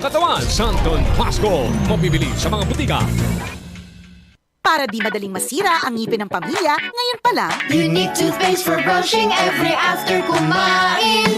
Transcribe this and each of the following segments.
katawan, Santon Plus Gold. Mabibili sa mga butika. Para di madaling masira ang ngipin ng pamilya, ngayon pa lang, Unique toothpaste for brushing every after kumain.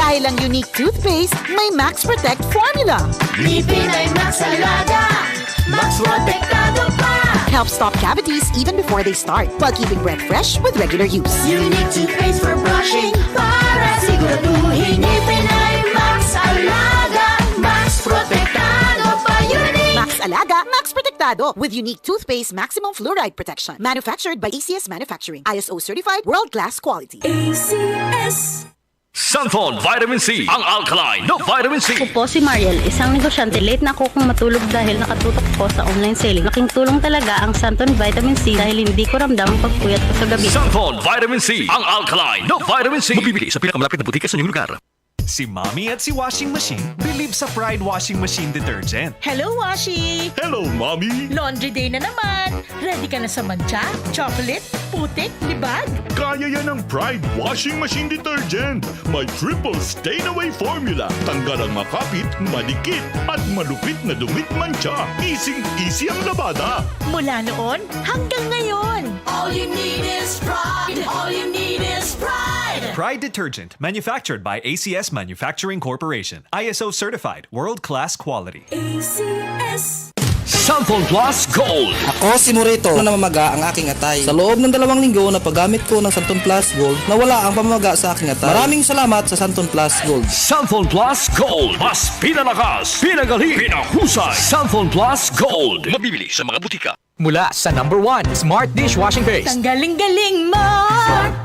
dahil ang unique toothpaste, may Max Protect formula. Ngipin ay Max Alaga, Max Protektado pa. Helps stop cavities even before they start, while keeping breath fresh with regular use. Unique toothpaste for brushing para siguraduhin ngipin ay Max Alaga, Max Protektado pa. Unique. Max Alaga, Max Protectado with unique toothpaste maximum fluoride protection. Manufactured by ACS Manufacturing. ISO certified world-class quality. ACS. Santon Vitamin C, ang alkaline na vitamin C. Ako po si Mariel, isang negosyante. Late na ako kung matulog dahil nakatutok ko sa online selling. Laking tulong talaga ang Santon Vitamin C dahil hindi ko ramdam ang pagpuyat ko sa gabi. Santon Vitamin C, ang alkaline na vitamin C. Mabibili sa pinakamalapit na butika sa inyong lugar. Si Mommy at si Washing Machine believe sa Pride Washing Machine Detergent. Hello, Washi! Hello, Mommy! Laundry day na naman! Ready ka na sa mancha, chocolate, putik, libag? Kaya yan ang Pride Washing Machine Detergent. May triple stain-away formula. Tanggal ang makapit, malikit, at malupit na dumit mancha. Easy ang labada. Mula noon hanggang ngayon! All you need is pride. All you need is pride. Pride Detergent, manufactured by ACS Manufacturing Corporation. ISO certified, world-class quality. ACS. Santon Plus Gold. Ako si Morito na namamaga ang aking atay. Sa loob ng 2 linggo na paggamit ko ng Santon Plus Gold, nawala ang pamamaga sa aking atay. Maraming salamat sa Santon Plus Gold. Santon Plus Gold. Mas pinalakas, pinagaling, pinahusay. Santon Plus Gold. Mabibili sa mga butika. Mula sa #1 Smart Dishwashing Paste. Ang galing-galing mo!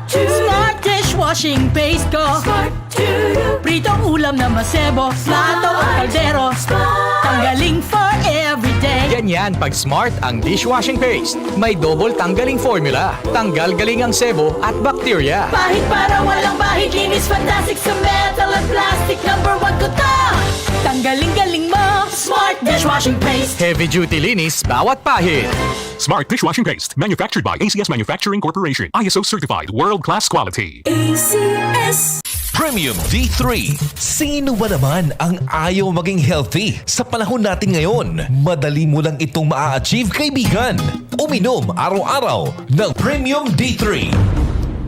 Smart dishwashing paste ko! Pritong ulam na masebo, plato o kaldero. Tanggaling for everyday. Ganyan pag Smart ang dishwashing paste. May double tanggaling formula. Tanggal galing ang sebo at bakterya. Pahit para walang bahid, linis fantastic sa metal at plastic. #1 ko to! Tanggaling-galing mo! Smart dishwashing paste! Heavy duty linis bawat pahid. Smart Dishwashing Paste. Manufactured by ACS Manufacturing Corporation. ISO certified. World-class quality. ACS. Premium D3. Sino ba naman ang ayaw maging healthy? Sa panahon natin ngayon, madali mo lang itong maa-achieve, kaibigan. Uminom araw-araw ng Premium D3.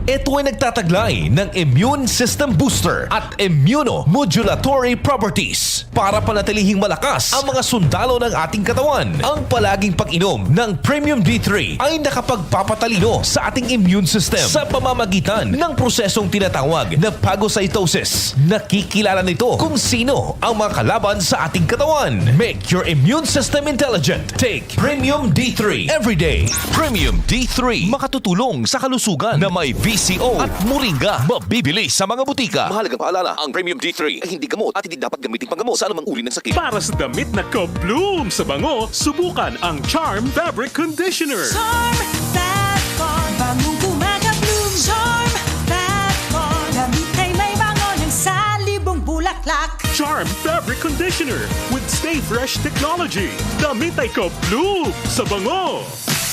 Ito ay nagtataglay ng immune system booster at immunomodulatory properties para panatilihing malakas ang mga sundalo ng ating katawan. Ang palaging pag-inom ng Premium D3 ay nakapagpapatalino sa ating immune system sa pamamagitan ng prosesong tinatawag na phagocytosis. Nakikilala nito kung sino ang mga kalaban sa ating katawan. Make your immune system intelligent. Take Premium D3 everyday. Premium D3 makatutulong sa kalusugan na may VCO at Moringa. Mabibili sa mga butika. Mahalagang paalala, ang Premium D3 ay hindi gamot at hindi dapat gamitin panggamot sa anumang uri ng sakit. Para sa damit na ka-bloom sa bango, subukan ang Charm Fabric Conditioner. Charm Fat Corn, bangong gumagabloom. Charm Fat Corn, damit ay may bango ng salibong bulaklak. Charm Fabric Conditioner with Stay Fresh Technology. Damit ay ka-bloom sa bango.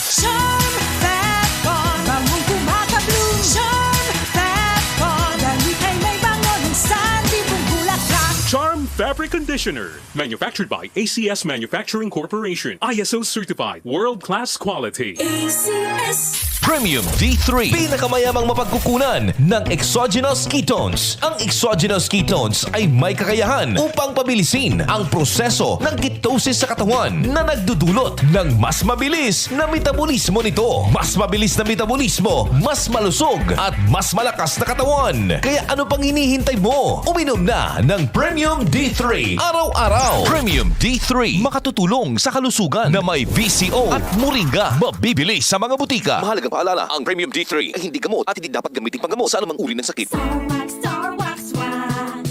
Charm Fat Corn, bangong gumagabloom. Charm Fat Corn, damit ay may bango ng salibong bulaklak. Charm Fabric Conditioner. Manufactured by ACS Manufacturing Corporation. ISO certified. World-class quality. ACS. Premium D3. Pinakamayamang mapagkukunan ng exogenous ketones. Ang exogenous ketones ay may kakayahan upang pabilisin ang proseso ng ketosis sa katawan na nagdudulot ng mas mabilis na metabolismo nito. Mas mabilis na metabolismo, mas malusog at mas malakas na katawan. Kaya ano pang hinihintay mo? Uminom na ng Premium D3 araw-araw. Premium D3 makatutulong sa kalusugan na may VCO at Moringa. Mabibili sa mga butika. Mahalagang paalala, ang Premium D3 ay hindi gamot at hindi dapat gamitin panggamot sa anumang uri ng sakit. Star Wax, Star Wax, Wax.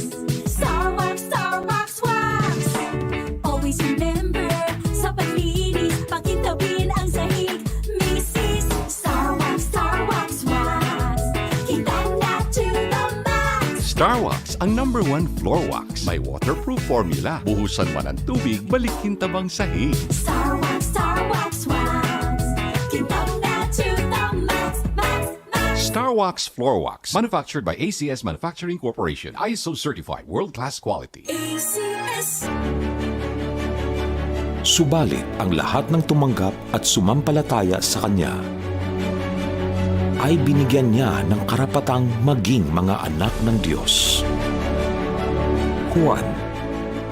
Star Wax, Star Wax, Wax. Always remember, sa paglinis, pakintabin ang sahig. Mrs. Star Wax, Star Wax, Wax. Kitang na to the max. Star Wax, ang #1 floor wax. May waterproof formula. Buhusan man ang tubig, balikin tabang sahig. Star Wax, Star Wax, Wax. Kitang na to the max, max, max. Star Wax Floor Wax. Manufactured by ACS Manufacturing Corporation. ISO certified. World-class quality. ACS. Subalit ang lahat ng tumanggap at sumampalataya sa Kanya ay binigyan niya ng karapatang maging mga anak ng Diyos. Juan,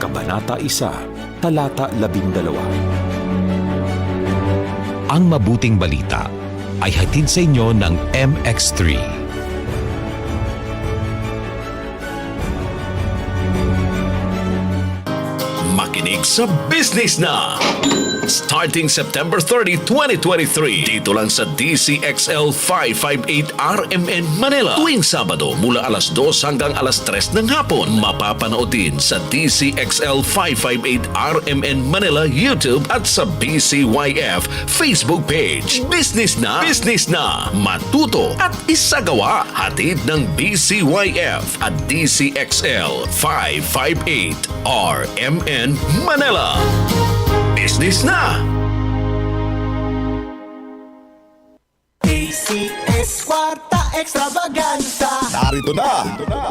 Kabanata 1, Talata 12. Ang mabuting balita ay hatid sa inyo ng MX3. Makinig sa Business Na! Starting September 30, 2023, dito lang sa DZXL 558 RMN Manila. Tuwing Sabado mula alas 2 hanggang alas 3 ng hapon, mapapanood din sa DZXL 558 RMN Manila YouTube at sa BCYF Facebook page. Business na, matuto at isagawa. Hatid ng BCYF at DZXL 558 RMN Manila. Business na! ACS Kwarta Extravaganza. Narito na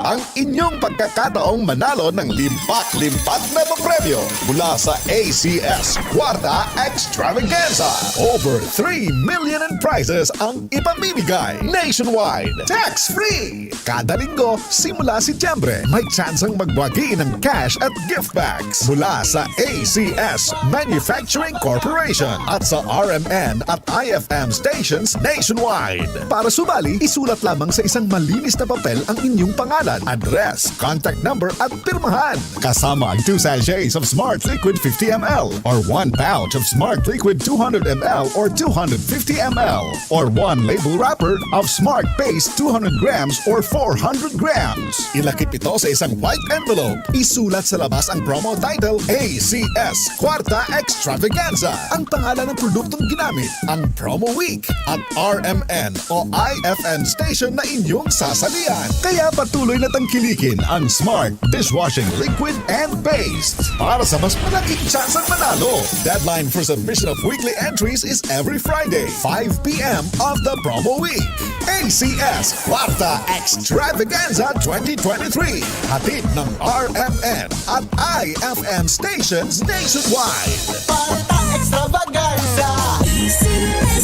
ang inyong pagkakataong manalo ng limpak-limpak na premyo mula sa ACS Kwarta Extravaganza. Over 3 million in prizes ang ipamimigay nationwide. Tax-free! Kada linggo, simula Setyembre, may tsansang magbagi ng cash at gift bags mula sa ACS Manufacturing Corporation at sa RMN at IFM stations nationwide. Para sumali, isulat lamang sa isang malinis na papel ang inyong pangalan, address, contact number at pirmahan. Kasama ang 2 sachets of Smart Liquid 50ml or 1 pouch of Smart Liquid 200ml or 250ml or 1 label wrapper of Smart Paste 200 grams or 400 grams. Ilakip ito sa isang white envelope. Isulat sa labas ang promo title ACS Kwarta Extravaganza, ang pangalan ng produktong ginamit, ang promo week at RMN o IFM station na inyong sasalian. Kaya patuloy na tangkilikin ang Smart Dishwashing Liquid and Paste para sa mas malaking tsansang manalo. Deadline for submission of weekly entries is every Friday, 5 p.m. of the promo week. ACS Kwarta Extravaganza 2023. Hatid ng RMN at IFM stations nationwide. Kwarta Extravaganza.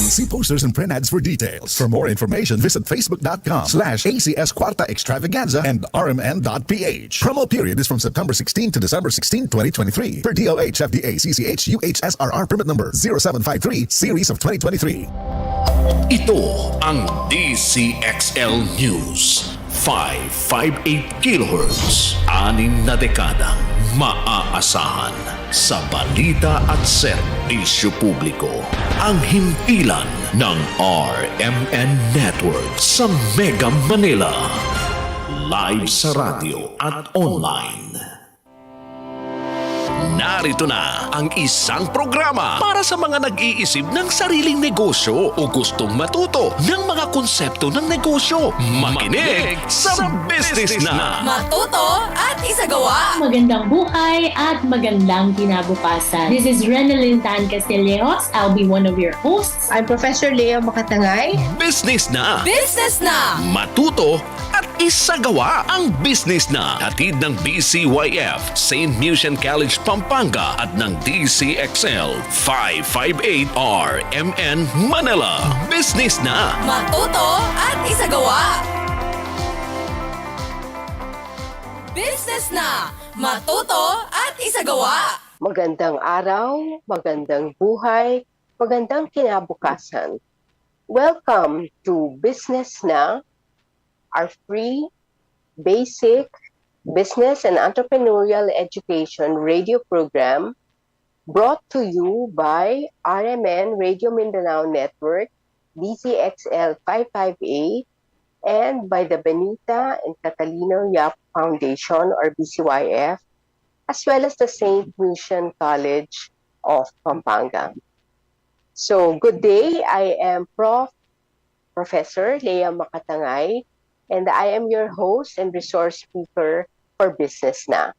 See posters and print ads for details. For more information, visit facebook.com/ACS Kwarta Extravaganza and rmn.ph. Promo period is from September 16 to December 16, 2023. Per DOH FDA CCH UHSRR permit number 0753 series of 2023. Ito ang DZXL News. 558 kHz. 6 na dekadang maaasahan sa balita at serbisyo publiko. Ang himpilan ng RMN Network sa Mega Manila. Live sa radyo at online. Narito na ang isang programa para sa mga nag-iisip ng sariling negosyo o gustong matuto ng mga konsepto ng negosyo. Makinig sa Business Na! Matuto at isagawa! Magandang buhay at magandang kinabukasan. This is Renalyn Tan Castillejos. I'll be one of your hosts. I'm Professor Leo Makatangay. Business Na! Business Na! Matuto at isagawa ang Business Na. Hatid ng BCYF, St. Lucian College, Pampanga at ng DZXL 558 RMN Manila. Business Na! Matuto at isagawa! Business Na! Matuto at isagawa! Magandang araw, magandang buhay, magandang kinabukasan. Welcome to Business Na, our free, basic, business and entrepreneurial education radio program brought to you by RMN Radio Mindanao Network, DZXL 558, and by the Benita and Catalino Yap Foundation or BCYF, as well as the St. Lucian College of Pampanga. So, good day. I am Professor Lea Makatangay, and I am your host and resource speaker for Business Na.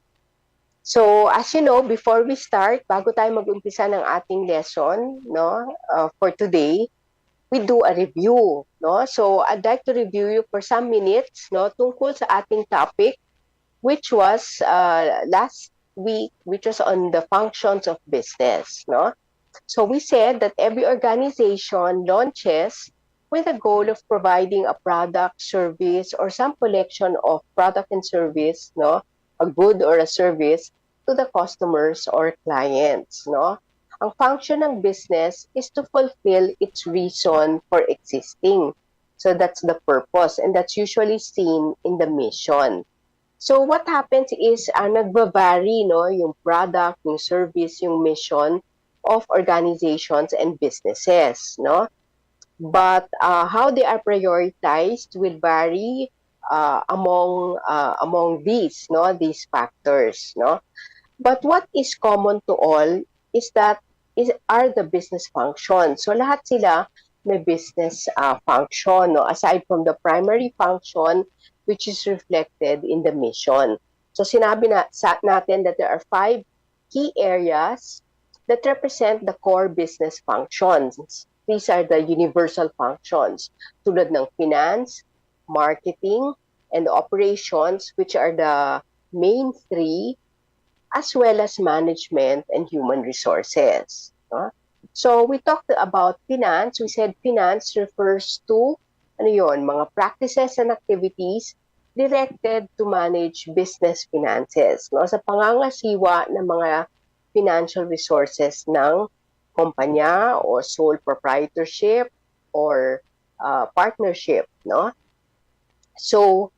So, as you know, before we start, bago tayo mag-umpisa ng ating lesson, for today, we do a review, So, I'd like to review you for some minutes, tungkol sa ating topic, which was last week, which was on the functions of business, no? So we said that every organization launches with a goal of providing a product, service, or some collection of product and service, no, a good or a service to the customers or clients, no. Ang function ng business is to fulfill its reason for existing. So that's the purpose, and that's usually seen in the mission. So what happens is nagva-vary, no, yung product, yung service, yung mission of organizations and businesses, no? But how they are prioritized will vary among these, no, these factors, no. But what is common to all is that are the business functions. So lahat sila may business function, no, aside from the primary function which is reflected in the mission. So sinabi natin that there are 5 key areas that represent the core business functions. These are the universal functions, tulad ng finance, marketing, and operations, which are the main 3, as well as management and human resources. So we talked about finance. We said finance refers to mga practices and activities directed to manage business finances, no? Sa pangangasiwa ng mga financial resources ng kumpanya o sole proprietorship or partnership, no? So,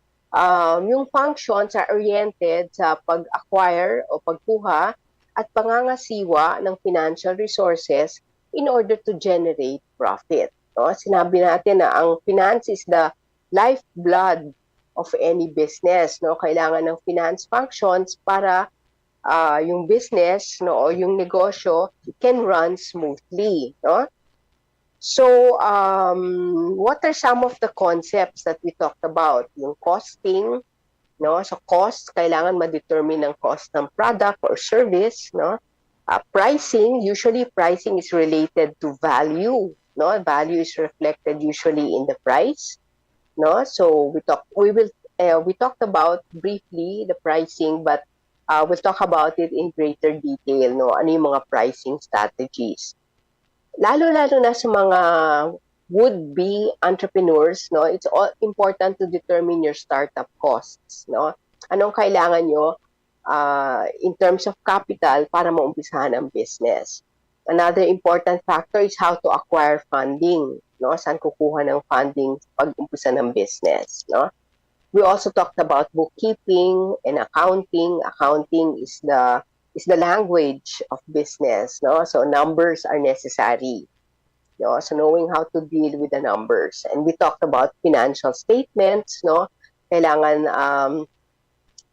yung functions are oriented sa pag-acquire o pagkuha at pangangasiwa ng financial resources in order to generate profit, no? Sinabi natin na ang finance is the lifeblood of any business, no? Kailangan ng finance functions para yung business, no, o yung negosyo can run smoothly, no? So, what are some of the concepts that we talked about? Yung costing, no? So, cost, kailangan ma-determine ng cost ng product or service, no? Pricing, usually pricing is related to value, no? Value is reflected usually in the price, no? So, we talked about briefly the pricing, but we'll talk about it in greater detail, no? Ano yung mga pricing strategies. Lalo-lalo na sa mga would-be entrepreneurs, no? It's all important to determine your startup costs, no? Anong kailangan nyo in terms of capital para maumpisahan ang business. Another important factor is how to acquire funding, no? Saan kukuha ng funding pag-umpisa ng business, no? We also talked about bookkeeping and accounting. Accounting is the language of business, no? So numbers are necessary, no? So knowing how to deal with the numbers. And we talked about financial statements, no? Kailangan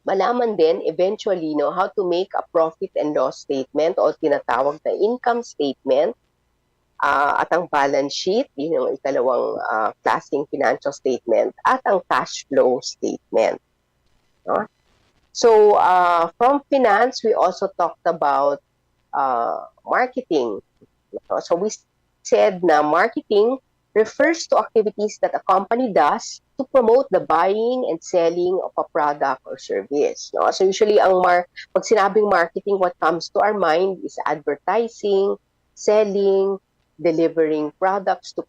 malaman din eventually, no, how to make a profit and loss statement o tinatawag na income statement. At ang balance sheet, yun yung ikalawang klaseng financial statement, at ang cash flow statement, no? So, from finance, we also talked about marketing. So, we said na marketing refers to activities that a company does to promote the buying and selling of a product or service, no? So, usually, pag sinabing marketing, what comes to our mind is advertising, selling, delivering products to.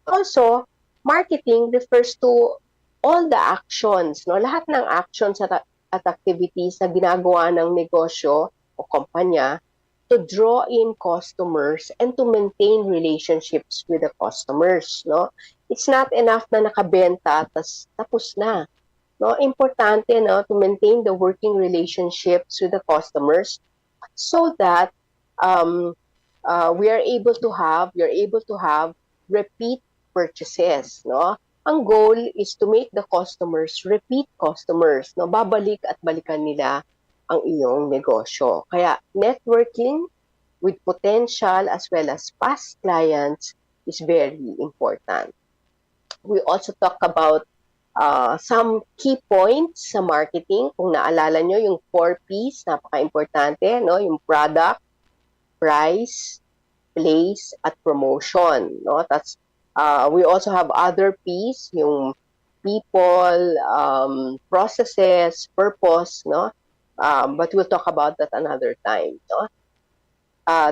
Also, marketing refers to all the actions, no? Lahat ng actions at activities na ginagawa ng negosyo o kumpanya to draw in customers and to maintain relationships with the customers, no? It's not enough na nakabenta tapos na, no? Importante, no, to maintain the working relationships with the customers so that you're able to have repeat purchases, no? Ang goal is to make the customers repeat customers, no? Babalik at balikan nila ang iyong negosyo. Kaya networking with potential as well as past clients is very important. We also talk about some key points sa marketing. Kung naalala nyo, yung 4 P's, napaka-importante, no? Yung product, price, place, at promotion, no? That's we also have other P's, yung people, processes, purpose, no? But we'll talk about that another time, no?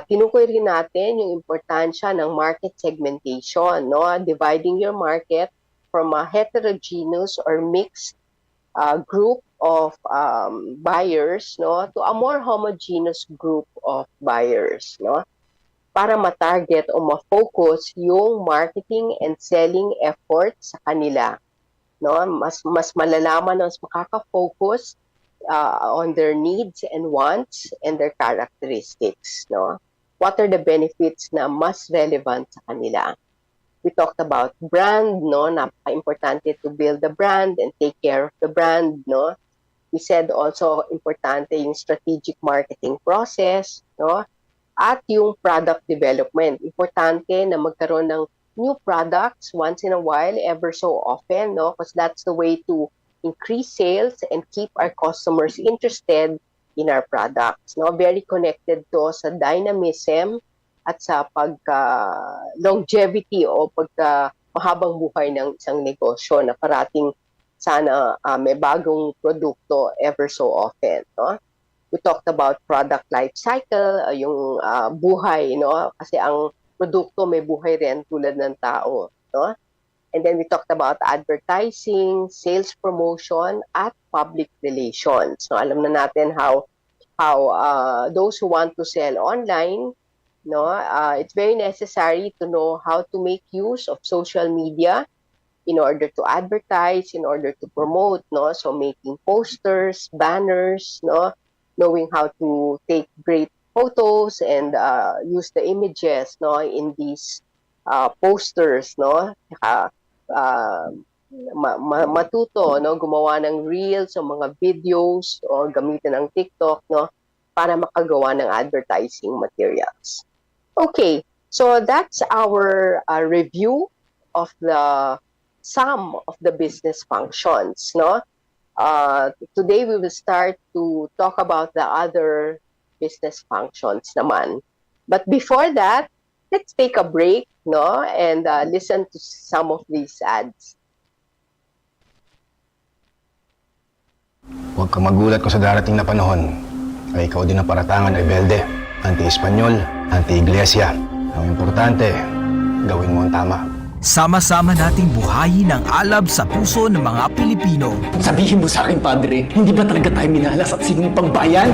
Tinukoy rin natin yung importansya ng market segmentation, no? Dividing your market from a heterogeneous or mixed group of buyers, no, to a more homogeneous group of buyers, no, para ma-target o ma-focus yung marketing and selling efforts sa kanila, no, mas malalaman, mas makaka-focus on their needs and wants and their characteristics, no? What are the benefits na mas relevant sa kanila? We talked about brand, no? Napaka-importante to build the brand and take care of the brand, no? We said also importante yung strategic marketing process, no? At yung product development. Importante na magkaroon ng new products once in a while, ever so often, no? Because that's the way to increase sales and keep our customers interested in our products, no? Very connected to sa dynamism at sa longevity o mahabang buhay ng isang negosyo na parating sana may bagong produkto ever so often, no? We talked about product life cycle, yung buhay, no? Kasi ang produkto may buhay rin tulad ng tao, no? And then we talked about advertising, sales promotion, at public relations. So alam na natin how those who want to sell online, no, it's very necessary to know how to make use of social media in order to advertise, in order to promote, no. So making posters, banners, no, knowing how to take great photos and use the images, no, in these posters, no. Matuto, no, gumawa ng reels o mga videos o gamitin ng TikTok, no, para makagawa ng advertising materials. Okay, so that's our review of some of the business functions, no. Today we will start to talk about the other business functions naman. But before that, let's take a break, no, and listen to some of these ads. Huwag kang magulat kung sa darating na panahon ay ikaw din ang paratangan ay belde, anti-Espanyol, anti-Iglesia. Ang importante, gawin mo ang tama. Sama-sama nating buhayin ang alab sa puso ng mga Pilipino. Sabihin mo sa akin, Padre, hindi ba talaga tayo minalas at sinumpang bayan?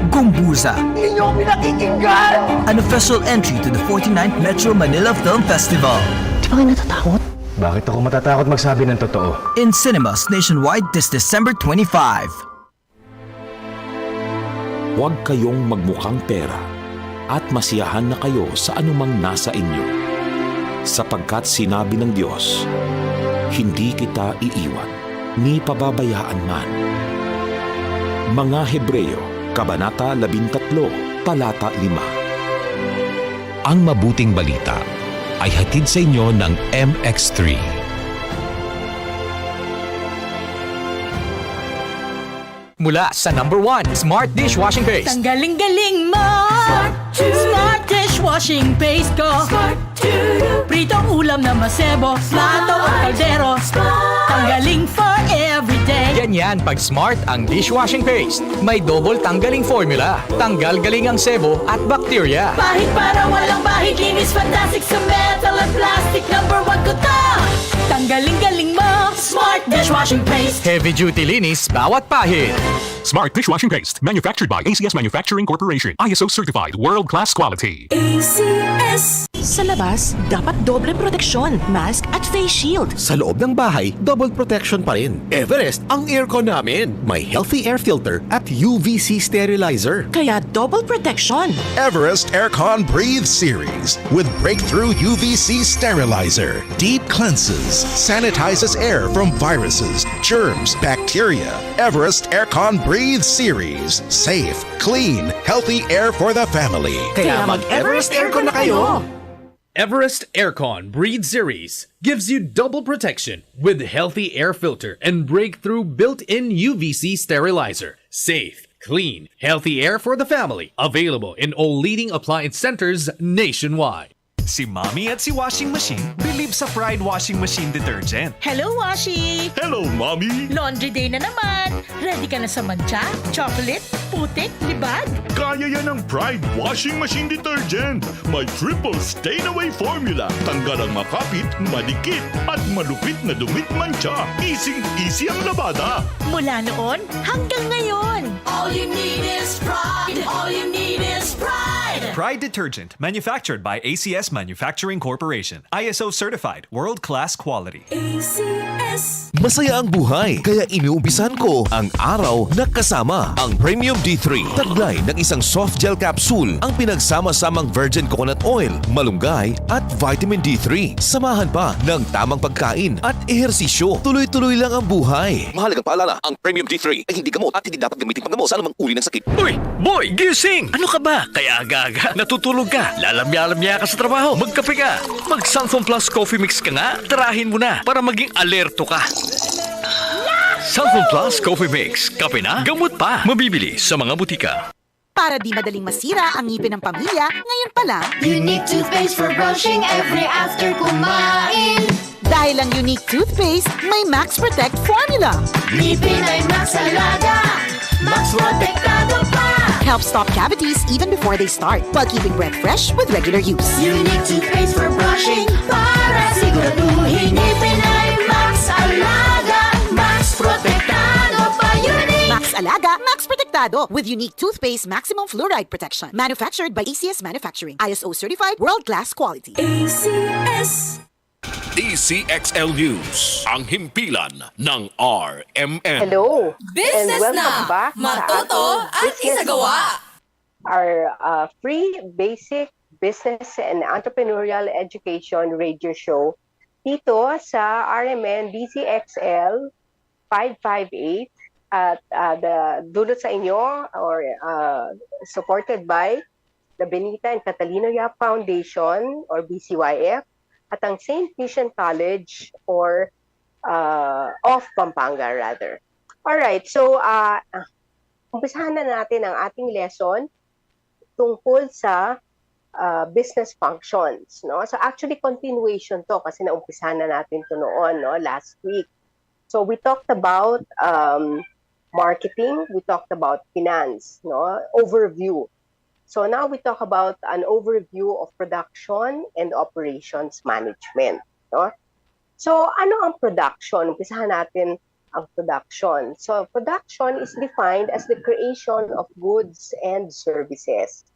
Gumbuza. Hindi niyo ako pinakikinggan! An official entry to the 49th Metro Manila Film Festival. Di ba kayo natatakot? Bakit ako matatakot magsabi ng totoo? In cinemas nationwide this December 25. Huwag kayong magmukhang pera at masiyahan na kayo sa anumang nasa inyo. Sapagkat sinabi ng Diyos, hindi kita iiwan, ni pababayaan man. Mga Hebreyo, Kabanata 13, Talata 5. Ang mabuting balita ay hatid sa inyo ng MX3. Mula sa number 1 Smart Dishwashing Paste. Tanggaling-galing mo! Smart dishwashing paste ko. Pritong ulam na masebo, plato o kaldero. Tanggaling for everyday. Ganyan pag Smart ang dishwashing paste. May double tanggaling formula. Tanggal galing ang sebo at bakterya. Bahid para walang bahid, linis fantastic sa metal at plastic. Number 1 ko to! Tanggaling-galing mo! Smart dishwashing paste. Heavy duty linis bawat pahid. Smart Dishwashing Paste, manufactured by ACS Manufacturing Corporation. ISO certified, world-class quality. ACS. Sa labas, dapat doble proteksyon, mask at face shield. Sa loob ng bahay, double protection pa rin. Everest ang aircon namin. May healthy air filter at UVC sterilizer. Kaya double protection. Everest Aircon Breathe Series with breakthrough UVC sterilizer. Deep cleanses, sanitizes air from viruses, germs, bacteria. Everest Aircon Breathe Series. Safe, clean, healthy air for the family. Kaya mag-Everest Aircon na kayo! Everest Aircon Breathe Series gives you double protection with healthy air filter and breakthrough built-in UVC sterilizer. Safe, clean, healthy air for the family. Available in all leading appliance centers nationwide. Si Mommy at si Washing Machine believe sa Pride Washing Machine Detergent. Hello, Washi! Hello, Mommy! Laundry day na naman! Ready ka na sa mancha, chocolate, putik, libag? Kaya yan ang Pride Washing Machine Detergent. May triple stain-away formula. Tanggal ang makapit, malikit, at malupit na dumit mancha. Easy ang labada. Mula noon hanggang ngayon. All you need is pride. All you need is pride. Pride Detergent, manufactured by ACS Manufacturing Corporation. ISO certified, world-class quality. ACS. Masaya ang buhay, kaya iniumpisan ko ang araw na kasama ang Premium D3. Taglay ng isang soft gel capsule, ang pinagsama-samang virgin coconut oil, malunggay at vitamin D3. Samahan pa ng tamang pagkain at ehersisyo. Tuloy-tuloy lang ang buhay. Mahalagang paalala, ang Premium D3 ay hindi gamot at hindi dapat gamitin panggamot sa anumang uri ng sakit. Uy, boy, gising! Ano ka ba? Kaya aga-aga, natutulog ka, lalamya-lamya ka sa trabaho, magkape ka. Mag-Sunflower Plus Coffee Mix ka nga, tarahin mo na para maging alerto ka. Sunflower Plus Coffee Mix, kape na, gamot pa. Mabibili sa mga butika. Para di madaling masira ang ngipin ng pamilya, ngayon pa lang, Unique toothpaste for brushing every after kumain. dahil ang unique toothpaste, may Max Protect formula. Ngipin ay Max Alaga, Max Protektado pa. Helps stop cavities even before they start, while keeping breath fresh with regular use. Unique toothpaste for brushing para siguraduhin ngipin ay Max Alaga, Max Protektado pa. Unique Max Alaga, Max Protectado with unique toothpaste maximum fluoride protection. Manufactured by ACS Manufacturing. ISO certified world-class quality. ACS. DZXL News, ang himpilan ng RMN. Hello. Business and welcome na, back sa matuto ating at Business isagawa. Our free basic business and entrepreneurial education radio show dito sa RMN DZXL 558 at dulot sa inyo or supported by the Benita and Catalino Yap Foundation or BCYF at ang St. Mission College or of Pampanga rather. All right, so umpisahan na natin ang ating lesson tungkol sa business functions, no? So actually continuation to kasi naumpisahan na natin to noon, no, last week. So we talked about marketing, we talked about finance, no, overview. So now we talk about an overview of production and operations management, no? So ano ang production? Umpisahan natin ang production. So production is defined as the creation of goods and services.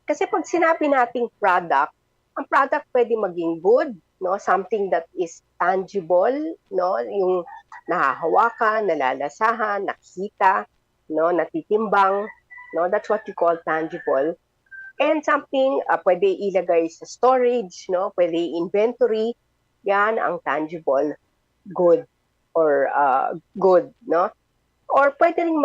Kasi pag sinabi nating product, ang product pwede maging good, no, something that is tangible, no, yung nahahawakan, nalalasahan, nakikita, no, natitimbang, no, that's what you call tangible. And something pwede ilagay sa storage, no, pwede inventory, yan ang tangible good or good, no? Or pwede rin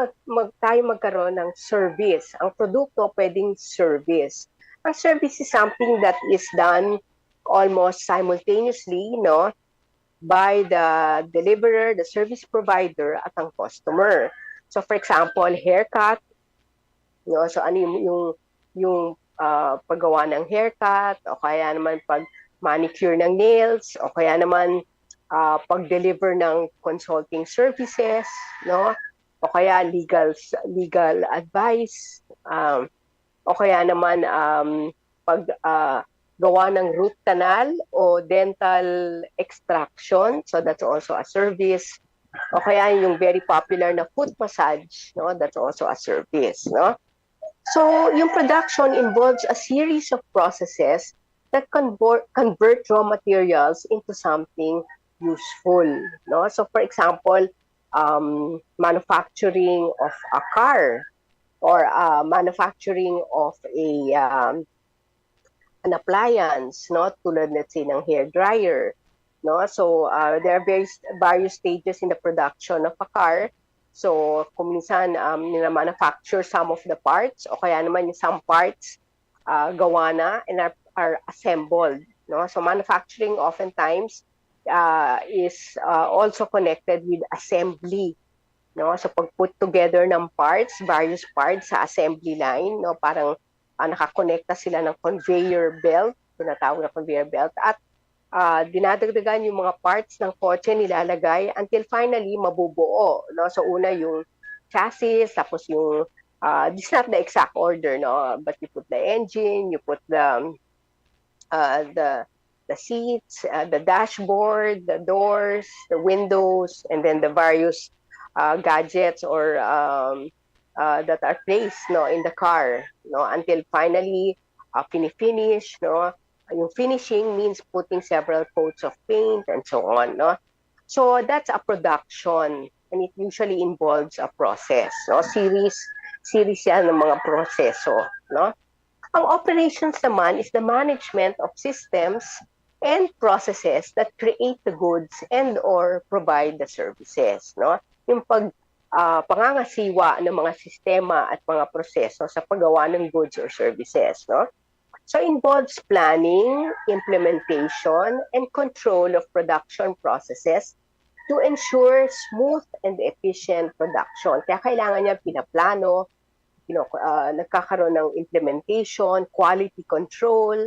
tayo magkaroon ng service. Ang produkto pwedeng service. Ang service is something that is done almost simultaneously, no, by the deliverer, the service provider, at ang customer. So for example, haircut, no, so ano yung paggawa ng haircut, o kaya naman pag manicure ng nails, o kaya naman pag-deliver ng consulting services, no, o kaya legal advice, o kaya naman paggawa ng root canal o dental extraction, so that's also a service. O kaya yung very popular na foot massage, no, that's also a service, no. So yung production involves a series of processes that convert raw materials into something useful, no. So for example, manufacturing of a car or manufacturing of an appliance, no, tulad let's say ng hair dryer, no. So there are various stages in the production of a car. So kung minsan nila manufacture some of the parts o kaya naman yung some parts gawa na and are assembled, no. So manufacturing oftentimes is also connected with assembly, no. So pag put together ng parts, various parts sa assembly line, no, parang nakakonekta sila ng conveyor belt, tinatawag na conveyor belt, at dinadagdagan yung mga parts ng kotse nilalagay until finally mabubuo, no? So una yung chassis, tapos yung this is not the exact order, no? But you put the engine, you put the seats, the dashboard, the doors, the windows, and then the various gadgets or that are placed, no, in the car, no, until finally finish, no. Yung finishing means putting several coats of paint and so on, no. So that's a production, and it usually involves a process, no, series yan ng mga proseso, no. Ang operations naman is the management of systems and processes that create the goods and or provide the services, no? Yung pangangasiwa ng mga sistema at mga proseso sa paggawa ng goods or services, no? So involves planning, implementation, and control of production processes to ensure smooth and efficient production. Kaya kailangan niya pinaplano, nagkakaroon ng implementation, quality control,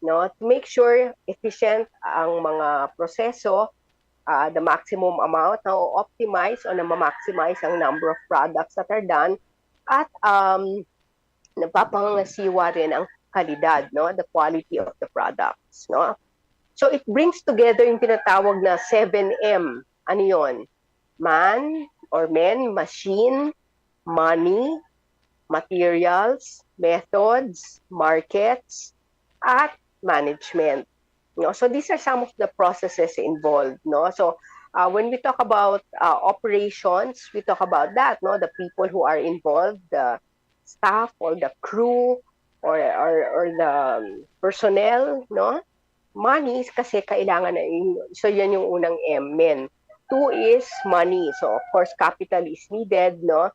no, to make sure efficient ang mga proseso, the maximum amount na optimize o na ma-maximize ang number of products that are done, at napapangasiwa rin ang kalidad, no, the quality of the products, no. So it brings together yung tinatawag na 7M. Ano yun? Man or men, machine, money, materials, methods, markets, at management. No? So these are some of the processes involved. No? So when we talk about operations, we talk about that, no? The people who are involved, the staff or the crew or the personnel, no? Money is kasi kailangan na so yan yung unang M, men. 2 is money. So of course capital is needed, no?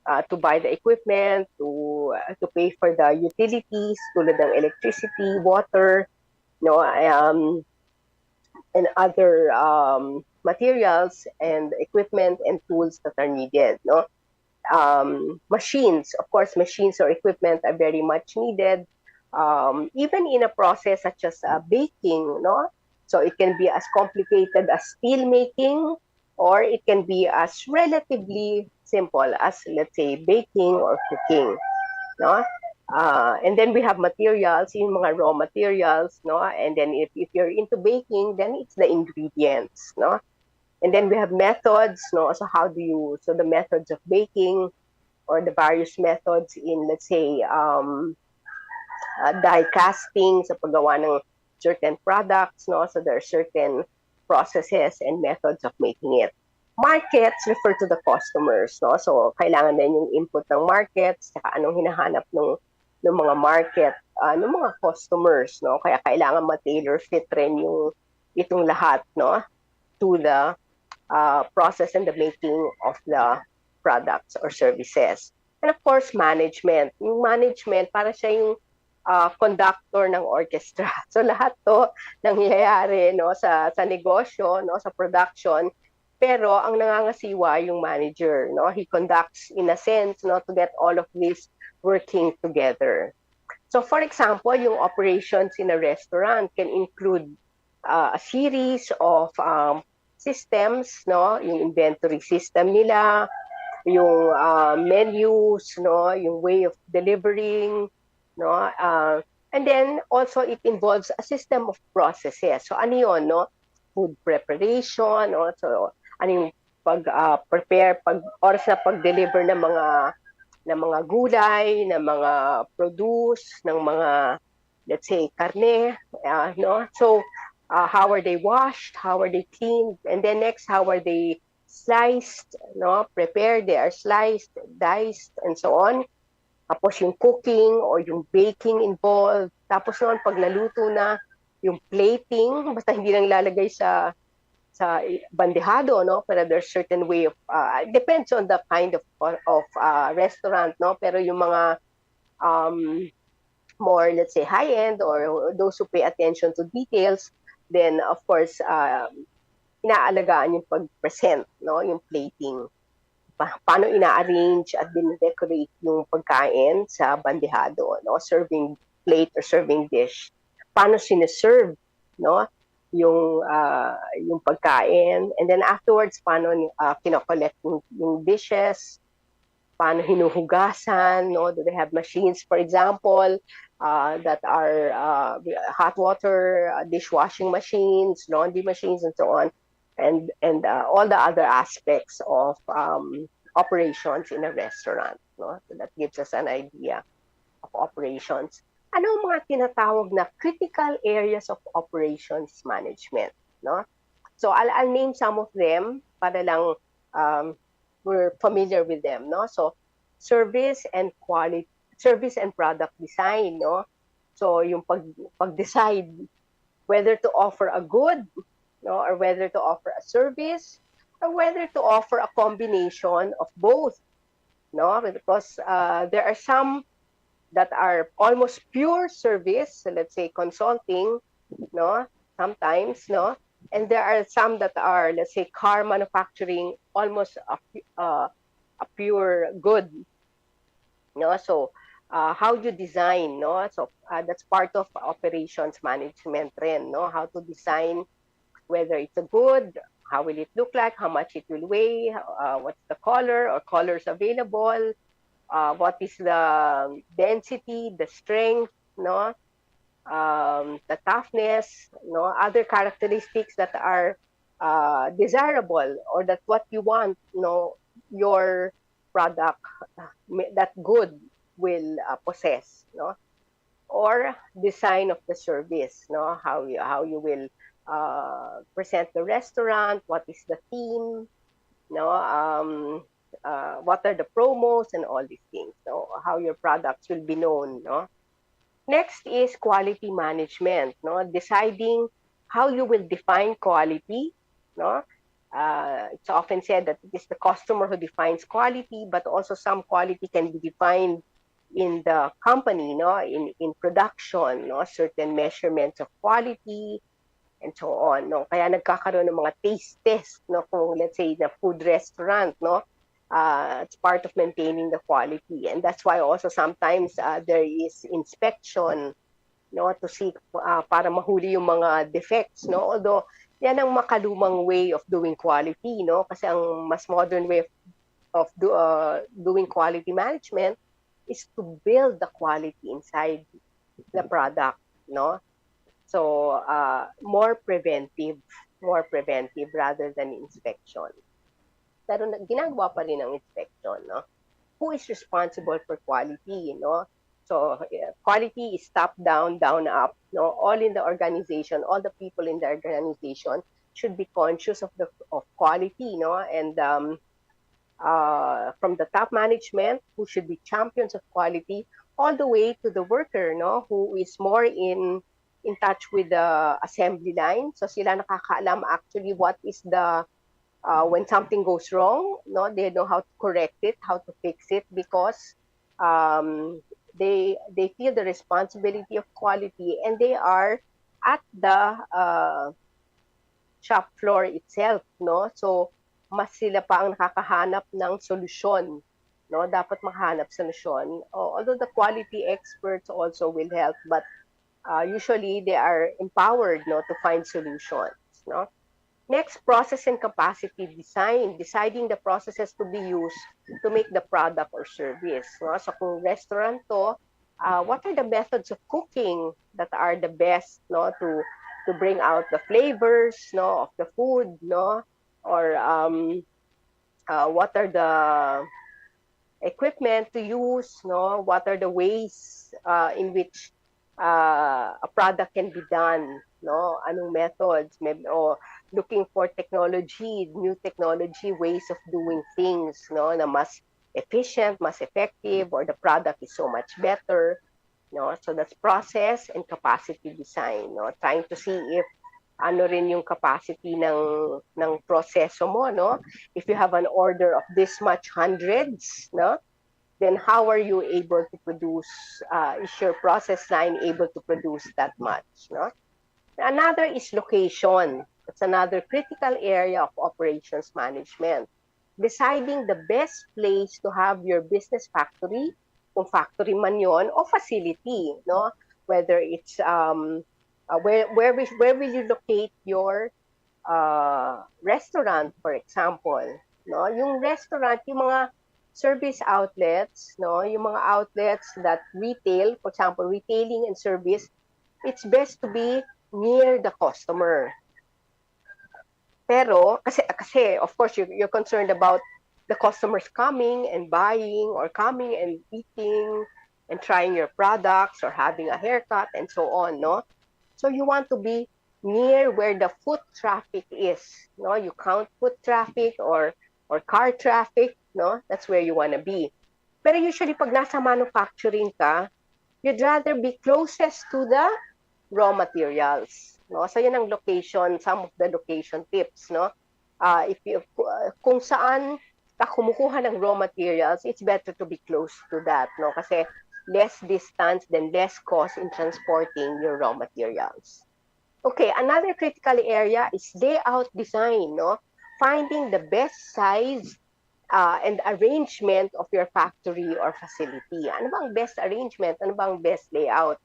To buy the equipment, to pay for the utilities tulad ng electricity, water, no, and other materials and equipment and tools that are needed, no. Machines, of course, machines or equipment are very much needed, even in a process such as baking, no. So it can be as complicated as steel making, or it can be as relatively simple as, let's say, baking or cooking, no? And then we have materials, yung mga raw materials, no? And then if you're into baking, then it's the ingredients, no? And then we have methods, no? So so the methods of baking or the various methods in, let's say, die casting sa paggawa ng certain products, no? So there are certain processes and methods of making it. Markets refer to the customers, no? So kailangan din yung input ng markets, saka anong hinahanap ng mga market, ng mga customers, no? Kaya kailangan ma-tailor fit rin yung itong lahat, no? To the process and the making of the products or services. And of course, management. Yung management, para siya yung conductor ng orchestra. So lahat to nangyayari, no, sa negosyo, no, sa production, pero ang nangangasiwa yung manager, no. He conducts in a sense, no, to get all of this working together. So for example, yung operations in a restaurant can include a series of systems, no, yung inventory system nila, yung menus, no, yung way of delivering, no, and then also it involves a system of processes. So ano yun, no? Food preparation, no? So ano yung pag-prepare, oras na pag-deliver ng mga gulay, ng mga produce, ng mga, let's say, karne, no? So how are they washed, how are they cleaned, and then next, how are they sliced, no? Prepared, they are sliced, diced, and so on. Tapos yung cooking or yung baking involved. Tapos noon, pag naluto na, yung plating, basta hindi lang lalagay sa bandehado, no? Pero there's certain way of, depends on the kind of restaurant, no? Pero yung mga more, let's say, high-end or those who pay attention to details, then of course, inaalagaan yung pag-present, no? Yung plating. Paano ina-arrange at din-decorate yung pagkain sa bandehado, no? Serving plate or serving dish. paano siniserve, no? Yung pagkain, and then afterwards paano kinokollect yung dishes, paano hinuhugasan, no? Do they have machines, for example, that are hot water, dishwashing machines, laundry machines, and so on, and all the other aspects of operations in a restaurant, no? So that gives us an idea of operations. Ano ang mga tinatawag na critical areas of operations management, no? So I'll name some of them para lang we're familiar with them, no? So service and product design, no? So yung pag-decide whether to offer a good, no, or whether to offer a service, or whether to offer a combination of both, no? Because there are some that are almost pure service, so let's say consulting, no, sometimes, no, and there are some that are, let's say, car manufacturing, almost a pure good, no. So how you design, no, so that's part of operations management rin, no, how to design whether it's a good, how will it look like, how much it will weigh, what's the color or colors available, what is the density, the strength, no, the toughness, no, other characteristics that are desirable, or that what you want, no, your product, that good will possess, no, or design of the service, no, how you will present the restaurant, what is the theme, no, what are the promos and all these things, no, how your products will be known, no. Next is quality management, no, deciding how you will define quality, no. It's often said that it is the customer who defines quality, but also some quality can be defined in the company, no, in production, no, certain measurements of quality, and so on, no. Kaya nagkakaroon ng mga taste test, no, kung let's say the food restaurant, no, it's part of maintaining the quality, and that's why also sometimes there is inspection, no, to see para mahuli yung mga defects, no. Although yan ang makalumang way of doing quality, no, kasi ang mas modern way of doing quality management is to build the quality inside the product, no. So more preventive rather than inspection. Pero ginagawa pa rin ang inspection, no. Who is responsible for quality, no? So quality is top down, down up, no. All in the organization, all the people in the organization should be conscious of quality, no, and from the top management, who should be champions of quality, all the way to the worker, no, who is more in touch with the assembly line. So sila nakakaalam actually what is the when something goes wrong, no, they know how to correct it, how to fix it, because they feel the responsibility of quality, and they are at the shop floor itself, no. So mas sila pa ang nakakahanap ng solusyon, no. Dapat makahanap solusyon. Although the quality experts also will help, but usually they are empowered, no, to find solutions, no. Next, process and capacity design, deciding the processes to be used to make the product or service, no. So kung restaurant to, what are the methods of cooking that are the best, no, to bring out the flavors, no, of the food, no, or what are the equipment to use, no, what are the ways in which a product can be done, no, anong methods, maybe, or looking for technology, new technology, ways of doing things, no, na mas efficient, mas effective, or the product is so much better, no. So that's process and capacity design, no, trying to see if ano rin yung capacity ng proseso mo, no. If you have an order of this much hundreds, no, then how are you able to produce, is your process line able to produce that much, no? Another is location. That's another critical area of operations management. Deciding the best place to have your business factory, kung factory man yon, o facility, no? Whether it's where will you locate your restaurant, for example? No, yung restaurant, yung mga service outlets, no, yung mga outlets that retail, for example, retailing and service, it's best to be near the customer. Pero kasi of course you're concerned about the customers coming and buying or coming and eating and trying your products or having a haircut and so on, no? So you want to be near where the foot traffic is, no? You count foot traffic or car traffic, no? That's where you want to be. Pero usually pag nasa manufacturing ka, you'd rather be closest to the raw materials, no? So yan ang location, some of the location tips, no? If you kung saan ka kumukuha ng raw materials, it's better to be close to that, no? Kasi less distance, then less cost in transporting your raw materials. Okay, another critical area is layout design, no? Finding the best size and arrangement of your factory or facility. Ano bang best arrangement? Ano bang best layout?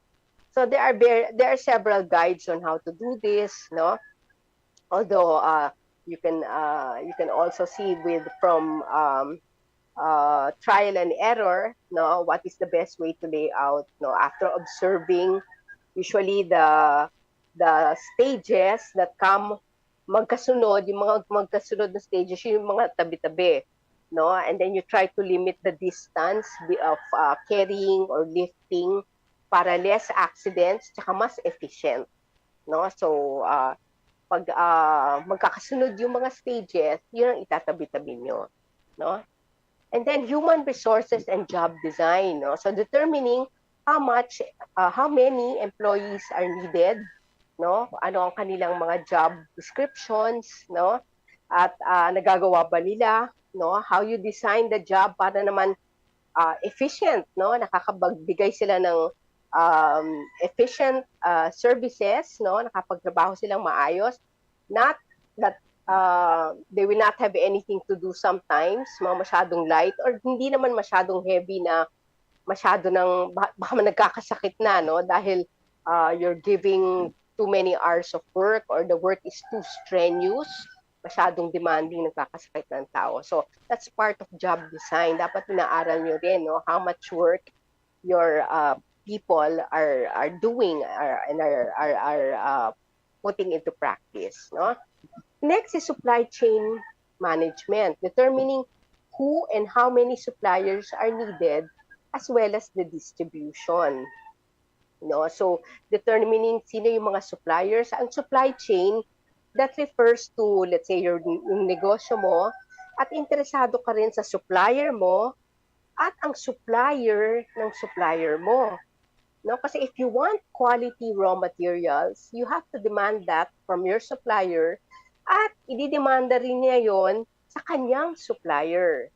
So there are several guides on how to do this, no? Although you can also see from trial and error, no, what is the best way to lay out, no, after observing usually the stages that come magkasunod, yung mga magkasunod na stages, yung mga tabi-tabi, no, and then you try to limit the distance of carrying or lifting para less accidents, tsaka mas efficient, no. So pag magkakasunod yung mga stages, yun ang itatabi-tabi nyo, no. And then human resources and job design, no? So determining how many employees are needed, no? Ano ang kanilang mga job descriptions, no? At nagagawa ba nila, no? How you design the job para naman efficient, no? Nakakapagbigay sila ng efficient services, no? Nakapagtrabaho silang maayos. Not that they will not have anything to do sometimes, mga masyadong light or hindi naman masyadong heavy na masyado ng baka nagkakasakit na, no, dahil you're giving too many hours of work or the work is too strenuous, masyadong demanding, nagkakasakit ng tao. So that's part of job design. Dapat inaaral nyo rin, no, how much work your people are doing and are putting into practice, no. Next is supply chain management, determining who and how many suppliers are needed, as well as the distribution. No, so determining sino yung mga suppliers. Ang supply chain, that refers to, let's say, yung negosyo mo, at interesado ka rin sa supplier mo, at ang supplier ng supplier mo. No, kasi if you want quality raw materials, you have to demand that from your supplier at ididemanda rin niya yon sa kanyang supplier.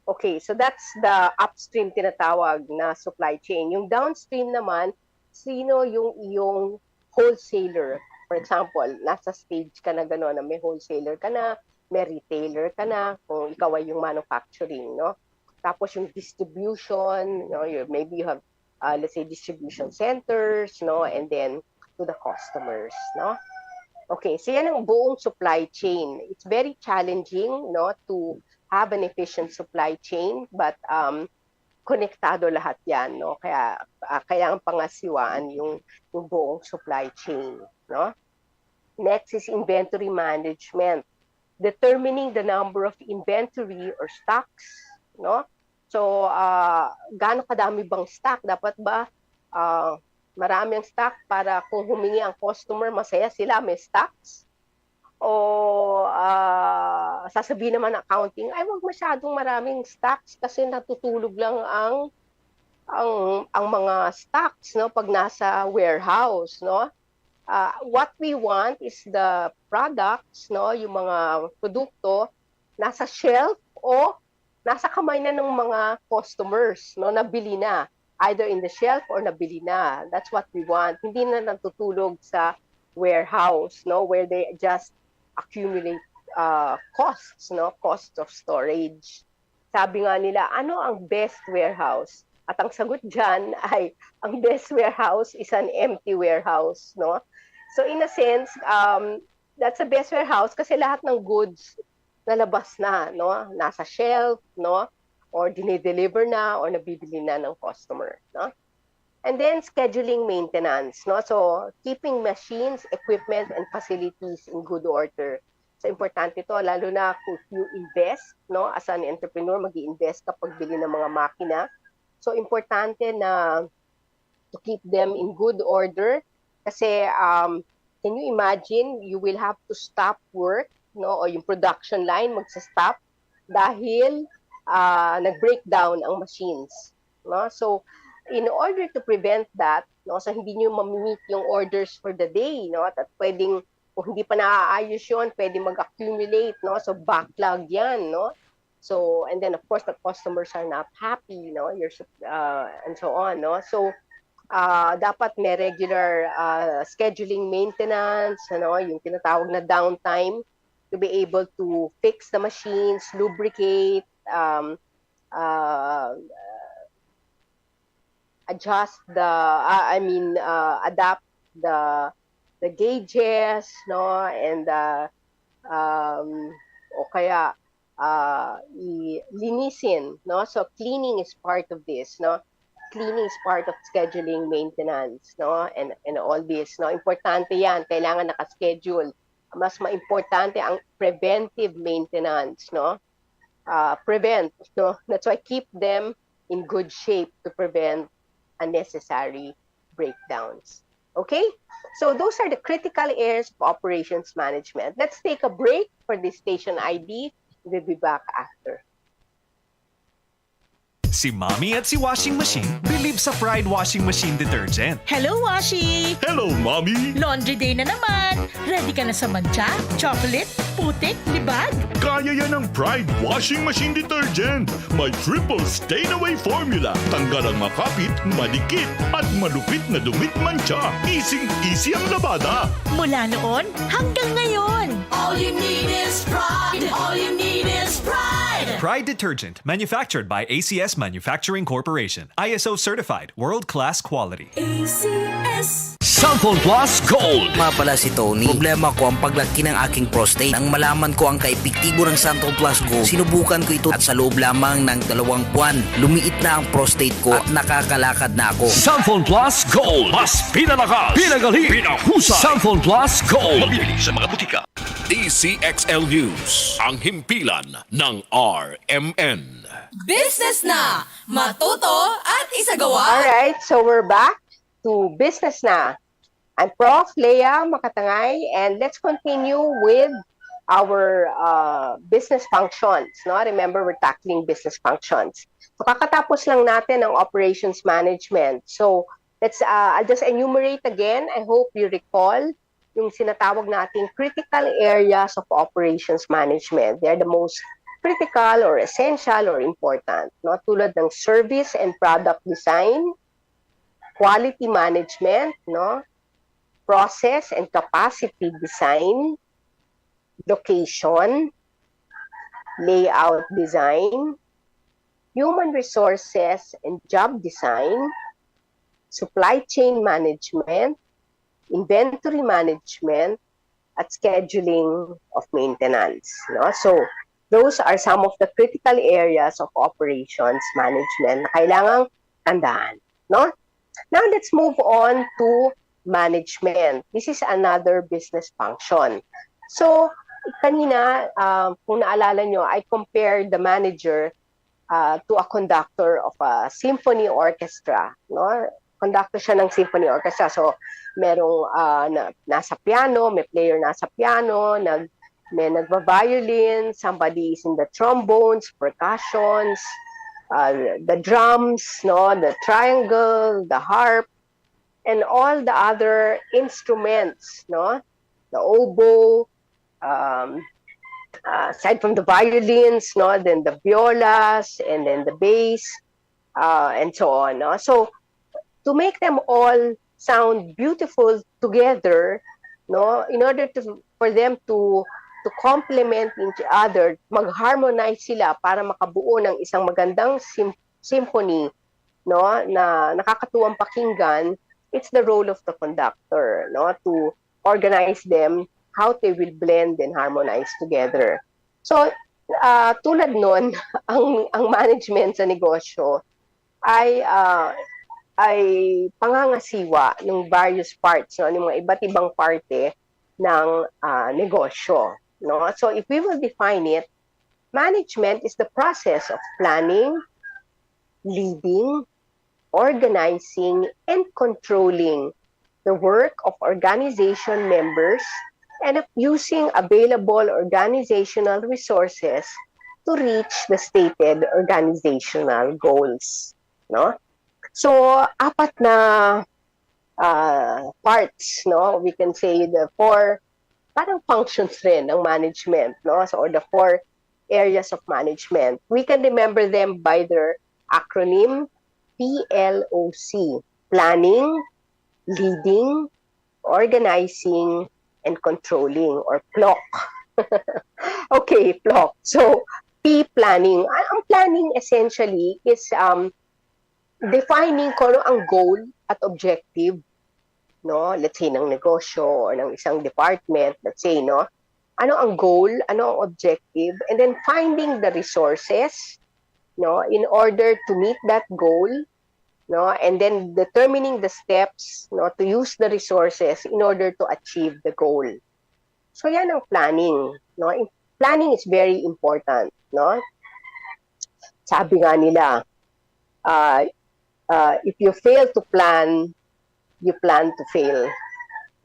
Okay, so that's the upstream tinatawag na supply chain. Yung downstream naman, sino yung iyong wholesaler. For example, nasa stage ka na gano'n na may wholesaler ka na, may retailer ka na, kung ikaw ay yung manufacturing, no? Tapos yung distribution, no? Maybe you have, let's say, distribution centers, no? And then to the customers, no? Okay, so yan ang buong supply chain. It's very challenging, no, to have an efficient supply chain, but konektado lahat yan, no? Kaya ang pangasiwaan yung buong supply chain, no? Next is inventory management, determining the number of inventory or stocks, no? So gaano kadami bang stock? Dapat ba marami ang stock para kung humingi ang customer, masaya sila, may stocks? O sasabihin naman accounting, ay wag masyadong maraming stocks kasi natutulog lang ang mga stocks, no, pag nasa warehouse, no? What we want is the products, no, yung mga produkto nasa shelf o nasa kamay na ng mga customers, no, nabili na. Either in the shelf or nabili na. That's what we want. Hindi na natutulog sa warehouse, no, where they just accumulate costs, no, cost of storage. Sabi nga nila, ano ang best warehouse? At ang sagot dyan ay ang best warehouse is an empty warehouse, no? So in a sense, that's the best warehouse kasi lahat ng goods nalabas na, no? Nasa shelf, no? Or dinideliver na or nabibili na ng customer, no? And then scheduling maintenance, no? So keeping machines, equipment, and facilities in good order. So importante to, lalo na kung you invest, no? As an entrepreneur, mag-i-invest ka pagbili ng mga makina. So importante na to keep them in good order kasi can you imagine you will have to stop work, no, o yung production line magsa-stop dahil nag-breakdown ang machines, no? So in order to prevent that, no, so hindi niyo ma-meet yung orders for the day, no, at pwedeng kung hindi pa naaayos yun, pwedeng mag-accumulate, no, so backlog yan, no. So, and then of course the customers are not happy, no, and so on, no. So, dapat may regular scheduling maintenance, ano, yung tinatawag na downtime to be able to fix the machines, lubricate, adjust adapt the gauges, no, and o kaya linisin, no? So cleaning is part of this, no? Cleaning is part of scheduling maintenance, no? And all this, no? Importante 'yan, kailangan naka-schedule. Mas maimportante ang preventive maintenance, no? Prevent, no? That's why keep them in good shape to prevent unnecessary breakdowns. Okay? So those are the critical areas of operations management. Let's take a break for this station ID. We'll be back after. Si Mommy at si Washing Machine believe sa Pride Washing Machine Detergent. Hello, Washi! Hello, Mommy! Laundry day na naman! Ready ka na sa mancha, chocolate, putik, libag? Kaya yan ang Pride Washing Machine Detergent. May triple stain-away formula. Tanggal ang makapit, madikit, at malupit na dumit mancha. Easy ang labada. Mula noon hanggang ngayon. All you need is pride. All you need is pride. Pride Detergent, manufactured by ACS Manufacturing Corporation. ISO certified, world-class quality. ACS. Sample Plus Gold. Mapala si Tony. Problema ko ang paglaki ng aking prostate. Nang malaman ko ang kaepektibo ng Sample Plus Gold, sinubukan ko ito at sa loob lamang ng 2 buwan, lumiit na ang prostate ko at nakakalakad na ako. Sample Plus Gold. Mas pinalakas, pinagaling, pinahusay. Sample Plus Gold. Mabili sa mga butika. DZXL News. Ang himpilan ng RMN. Business na! Matuto at isagawa! Alright, so we're back to Business Na. I'm Prof. Leah Makatangay, and let's continue with our business functions. No? Remember, we're tackling business functions. So kakatapos lang natin ang operations management. So I'll just enumerate again. I hope you recall yung sinatawag nating critical areas of operations management. They're the most critical or essential or important. No? Tulad ng service and product design, quality management, no? Process and capacity design, location, layout design, human resources and job design, supply chain management, inventory management, at scheduling of maintenance. No? So those are some of the critical areas of operations management na kailangang tandaan. No? Now let's move on to management. This is another business function. So kanina, kung naalala nyo, I compared the manager to a conductor of a symphony orchestra. No? Conductor siya ng symphony orchestra. So merong nasa piano, may player nasa piano, may nagva-violin, somebody is in the trombones, percussions, the drums, no, the triangle, the harp, and all the other instruments, no, the oboe, aside from the violins, no, then the violas, and then the bass, and so on, no. So to make them all sound beautiful together, no, in order for them to complement each other, mag-harmonize sila para makabuo ng isang magandang symphony, no, na nakakatuwang pakinggan, it's the role of the conductor, no, to organize them how they will blend and harmonize together. So, tulad nun, ang management sa negosyo ay pangangasiwa ng various parts, no, ng mga iba't ibang parte ng negosyo, no. So if we will define it, management is the process of planning, leading, organizing, and controlling the work of organization members and of using available organizational resources to reach the stated organizational goals, no? So, apat na parts, no? We can say the four parang functions rin ng management, no? So, or the four areas of management. We can remember them by their acronym PLOC: planning, leading, organizing, and controlling, or PLOC. Okay, PLOC. So, P, planning. Ang planning essentially is defining kung ano ang goal at objective, no, let's say ng negosyo or ng isang department, let's say, no, ano ang goal, ano ang objective, and then finding the resources, no, in order to meet that goal, no, and then determining the steps, no, to use the resources in order to achieve the goal. So yan ang planning, no. Planning is very important, no. Sabi nga nila, if you fail to plan, you plan to fail.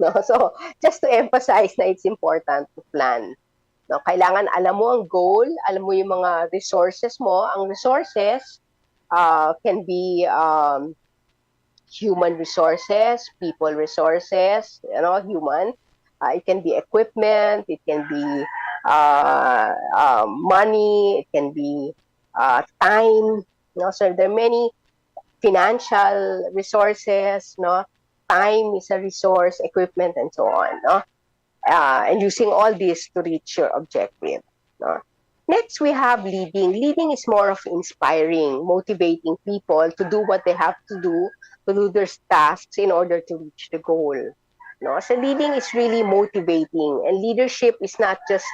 No? So, just to emphasize na it's important to plan. No? Kailangan alam mo ang goal, alam mo yung mga resources mo. Ang resources can be human resources, people resources, you know, human. It can be equipment, it can be money, it can be time. No? So, there are many financial resources, no? Time is a resource, equipment, and so on, no? And using all this to reach your objective, no? Next, we have leading. Leading is more of inspiring, motivating people to do what they have to do their tasks in order to reach the goal, no? So leading is really motivating, and leadership is not just,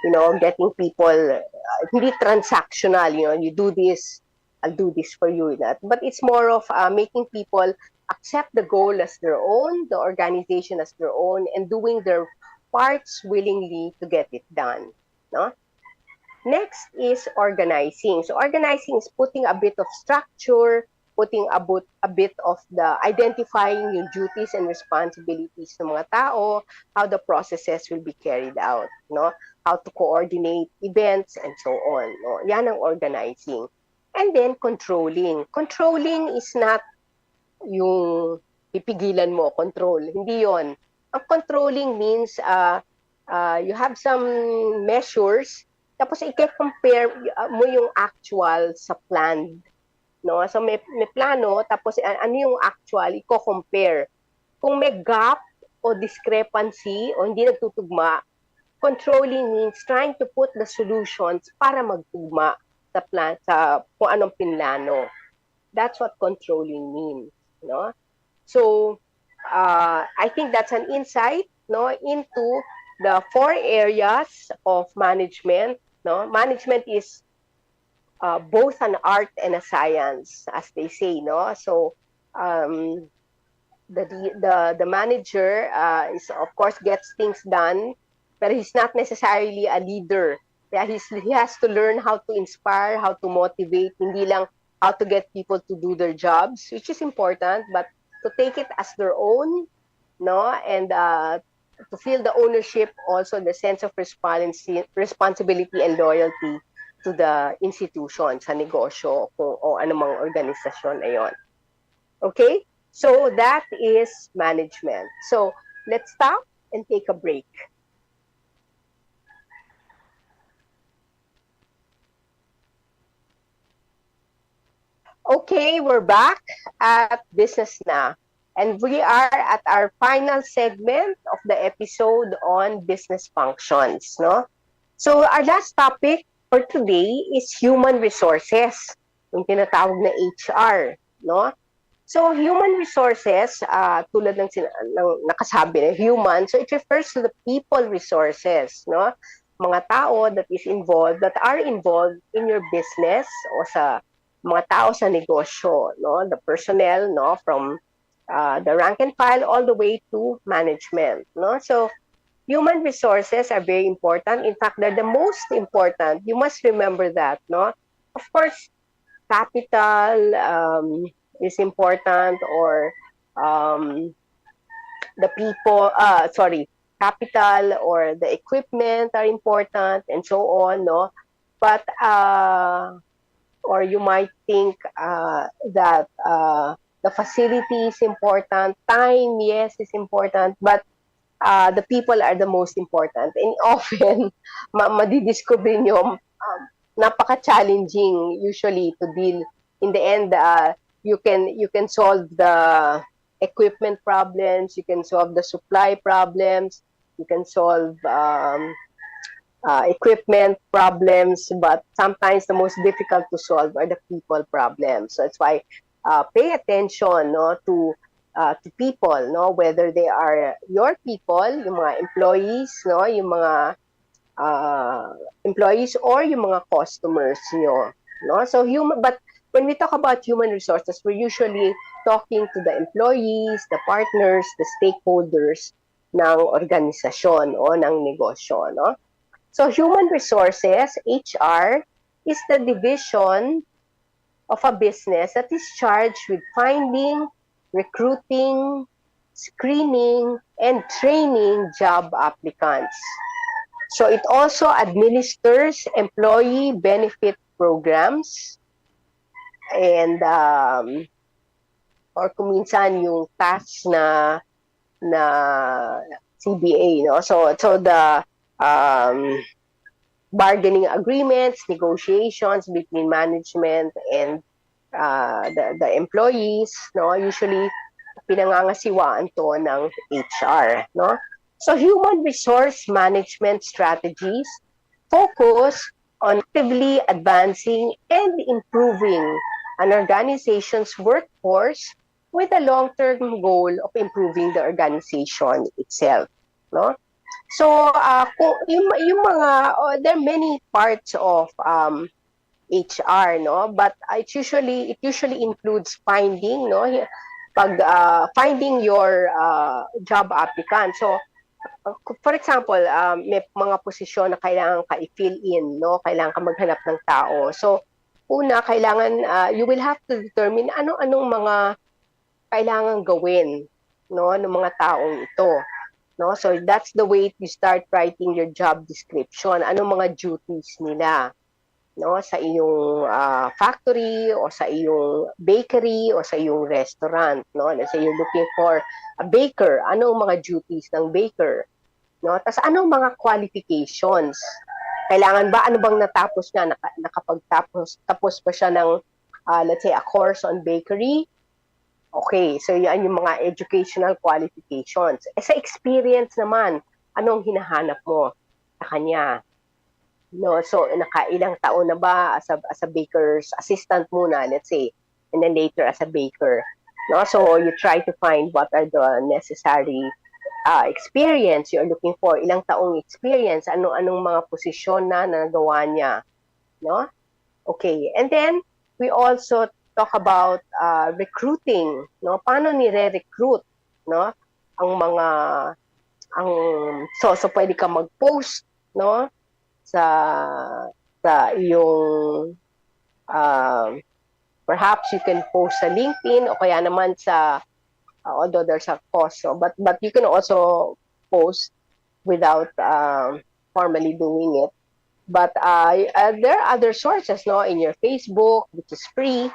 you know, getting people, hindi transactional, you know, you do this, I'll do this for you, that. But it's more of making people accept the goal as their own, the organization as their own, and doing their parts willingly to get it done, no? Next is organizing. So organizing is putting a bit of structure, putting a bit of the identifying yung duties and responsibilities ng mga tao, how the processes will be carried out, no? How to coordinate events and so on, no? Yan ang organizing. And then controlling. Controlling is not yung pipigilan mo, control. Hindi yon. Ang controlling means you have some measures, tapos i-compare mo yung actual sa planned. No? So may plano, tapos ano yung actual, i-compare. Kung may gap o discrepancy o hindi nagtutugma, controlling means trying to put the solutions para magtugma sa plan, sa kung anong pinlano. That's what controlling means, no? So I think that's an insight, no, into the four areas of management, no? Management is both an art and a science, as they say, no? So the manager is, of course, gets things done, but he's not necessarily a leader. Yeah, he has to learn how to inspire, how to motivate, hindi lang how to get people to do their jobs, which is important, but to take it as their own, no, and to feel the ownership, also the sense of responsibility and loyalty to the institution, sa negosyo, o anumang organisasyon na yon. Okay? So that is management. So let's stop and take a break. Okay, we're back at Business Na, and we are at our final segment of the episode on business functions, no? So our last topic for today is human resources, yung tinatawag na HR. no? So human resources, tulad ng nakasabi, human, so it refers to the people resources, no? Mga tao that are involved in your business o sa mga tao sa negosyo, no? The personnel, no, from the rank and file all the way to management, no? So human resources are very important. In fact, they're the most important. You must remember that, no? Of course, capital is important, or the people, capital or the equipment are important, and so on, no? But, or you might think that the facility is important, time, yes, is important, but the people are the most important. And often, madidiscover nyo, napaka-challenging usually to deal. In the end, you can solve the equipment problems, you can solve the supply problems, you can solve equipment problems, but sometimes the most difficult to solve are the people problems. So that's why pay attention, no, to people, no, whether they are your people, yung mga employees, no, yung mga employees or yung mga customers nyo, no? So but when we talk about human resources, we're usually talking to the employees, the partners, the stakeholders ng organisasyon o ng negosyo, no? So human resources, HR, is the division of a business that is charged with finding, recruiting, screening, and training job applicants. So it also administers employee benefit programs and or kuminsan yung tasks na CBA, no? So the bargaining agreements, negotiations between management and the employees, no? Usually pinangangasiwaan to ng HR, no? So human resource management strategies focus on actively advancing and improving an organization's workforce with a long-term goal of improving the organization itself, no? So yung mga there are many parts of HR, no? But it usually includes finding, no? Finding your job applicant. So for example, may mga posisyon na kailangan ka i-fill in, no? Kailangan ka maghanap ng tao. So, una, kailangan, you will have to determine anong mga kailangan gawin, no? Ng mga taong ito, no? So, that's the way you start writing your job description. Anong mga duties nila, no? Sa iyong factory, o sa iyong bakery, o sa iyong restaurant, no? Let's say you're looking for a baker. Anong mga duties ng baker? No? Tapos anong mga qualifications? Kailangan ba, ano bang natapos niya? Tapos pa siya ng, let's say, a course on bakery? Okay, so yan yung mga educational qualifications. Sa experience naman, anong hinahanap mo sa kanya? No? So, nakailang taon na ba as a baker's assistant muna, let's say, and then later as a baker? No? So, you try to find what are the necessary experience you're looking for, ilang taong experience, anong mga posisyon na nagawa niya, no? Okay, and then we also talk about recruiting, no? Paano nire-recruit, no? So pwede ka mag-post, no? Sa iyong perhaps you can post sa LinkedIn o kaya naman sa although there's a cost, so, but you can also post without formally doing it. But there are other sources, no, in your Facebook, which is free,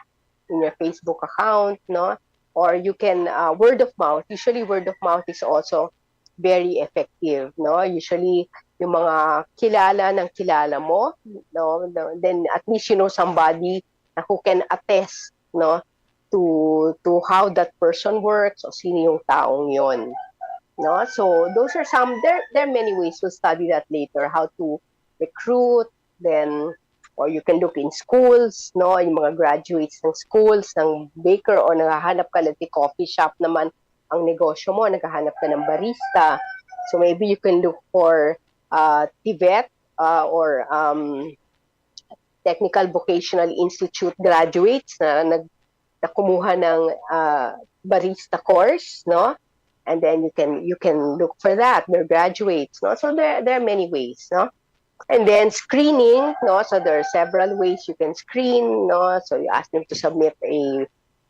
in your Facebook account, no, or you can word of mouth. Usually, word of mouth is also very effective, no. Usually, yung mga kilala mo, no, then at least you know somebody who can attest, no, to how that person works o sino yung taong yon, no? So those are some, there are many ways. We'll study that later, how to recruit, then or you can look in schools, no, yung mga graduates ng schools, ng baker, o naghahanap ka ng coffee shop naman ang negosyo mo, naghahanap ka ng barista. So maybe you can look for TVET or Technical Vocational Institute graduates na kumuha ng barista course, no? And then you can look for that. They're graduates, no? So there are many ways, no? And then screening, no? So there are several ways you can screen, no? So you ask them to submit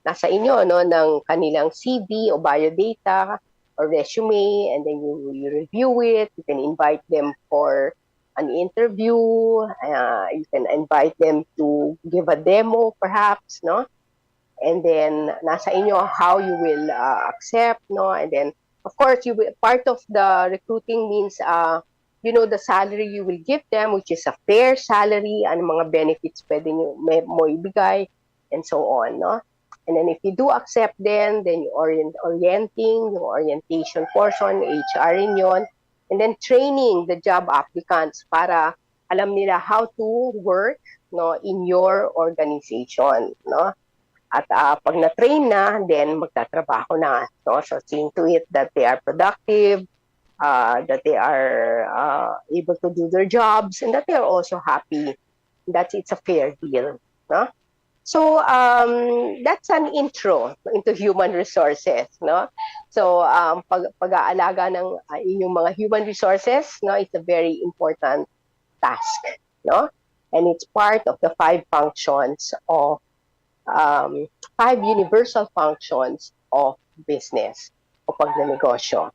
nasa inyo, no, ng kanilang CV o biodata or resume, and then you review it. You can invite them for an interview. You can invite them to give a demo, perhaps, no? And then nasa inyo how you will accept, no? And then of course part of the recruiting means the salary you will give them, which is a fair salary, and mga benefits pwede mo ibigay, and so on, no? And then if you do accept them, then you orienting, yung orientation portion, HR rin yun. And then training the job applicants para alam nila how to work, no, in your organization, no? At pag na-train na, then magtatrabaho na. No? So seeing to it that they are productive, that they are able to do their jobs, and that they are also happy. That it's a fair deal. No? So that's an intro into human resources, no? So pag-aalaga ng inyong mga human resources, no, it's a very important task, no? And it's part of the 5 functions of 5 universal functions of business o pagnenegosyo.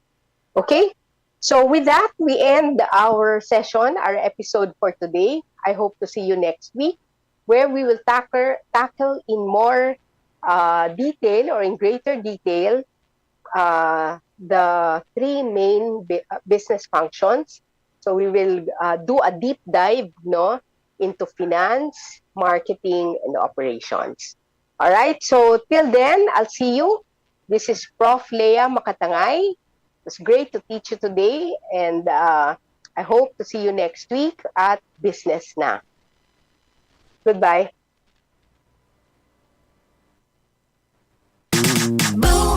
Okay? So with that, we end our session, our episode for today. I hope to see you next week, where we will tackle in more detail or in greater detail the 3 main business functions. So we will do a deep dive, no, into finance, marketing, and operations. All right, so till then, I'll see you. This is Prof. Lea Makatangay. It was great to teach you today, and I hope to see you next week at Business Na. Goodbye. Boom!